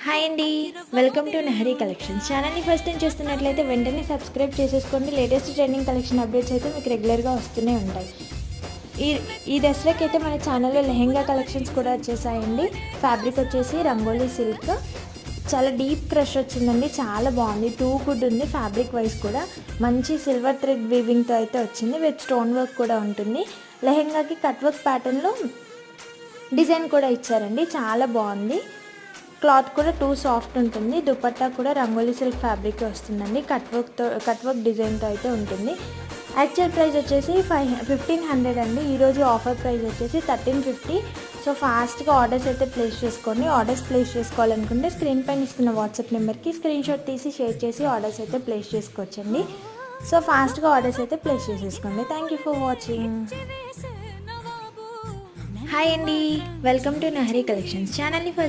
Hi అండి, welcome to నెహరీ collections. ఛానల్ని first time చూస్తున్నట్లయితే వెంటనే సబ్స్క్రైబ్ చేసేసుకోండి. లేటెస్ట్ ట్రెండింగ్ కలెక్షన్ అప్డేట్స్ అయితే మీకు రెగ్యులర్గా వస్తూనే ఉంటాయి. ఈ ఈ దసరాకి అయితే మన ఛానల్లో లెహెంగా కలెక్షన్స్ కూడా వచ్చేసాయండి. ఫ్యాబ్రిక్ వచ్చేసి రంగోలీ సిల్క్, చాలా డీప్ క్రష్ వచ్చిందండి. చాలా బాగుంది, టూ గుడ్ ఉంది. ఫ్యాబ్రిక్ వైజ్ కూడా మంచి సిల్వర్ థ్రెడ్ వీవింగ్తో అయితే వచ్చింది. విత్ స్టోన్ వర్క్ కూడా ఉంటుంది. లెహెంగాకి కట్ వర్క్ ప్యాటర్న్లో డిజైన్ కూడా ఇచ్చారండి, చాలా బాగుంది. క్లాత్ కూడా టూ సాఫ్ట్ ఉంటుంది. దుపట్టా కూడా రంగోలీ సిల్క్ ఫ్యాబ్రిక్ వస్తుందండి. కట్ వర్క్ డిజైన్తో అయితే ఉంటుంది. యాక్చువల్ ప్రైస్ వచ్చేసి 1500 అండి. ఈరోజు ఆఫర్ ప్రైస్ వచ్చేసి 1350. సో ఫాస్ట్గా ఆర్డర్స్ అయితే ప్లేస్ చేసుకోండి. ఆర్డర్స్ ప్లేస్ చేసుకోవాలనుకుంటే స్క్రీన్ పైన ఇస్తున్న వాట్సాప్ నెంబర్కి స్క్రీన్ షాట్ తీసి షేర్ చేసి ఆర్డర్స్ అయితే ప్లేస్ చేసుకోవచ్చండి. సో ఫాస్ట్గా ఆర్డర్స్ అయితే ప్లేస్ చేసేసుకోండి. Thank you for watching. Hi అండి, వెల్కమ్ టు నెహరీ కలెక్షన్స్. ఛానల్ని ఫస్ట్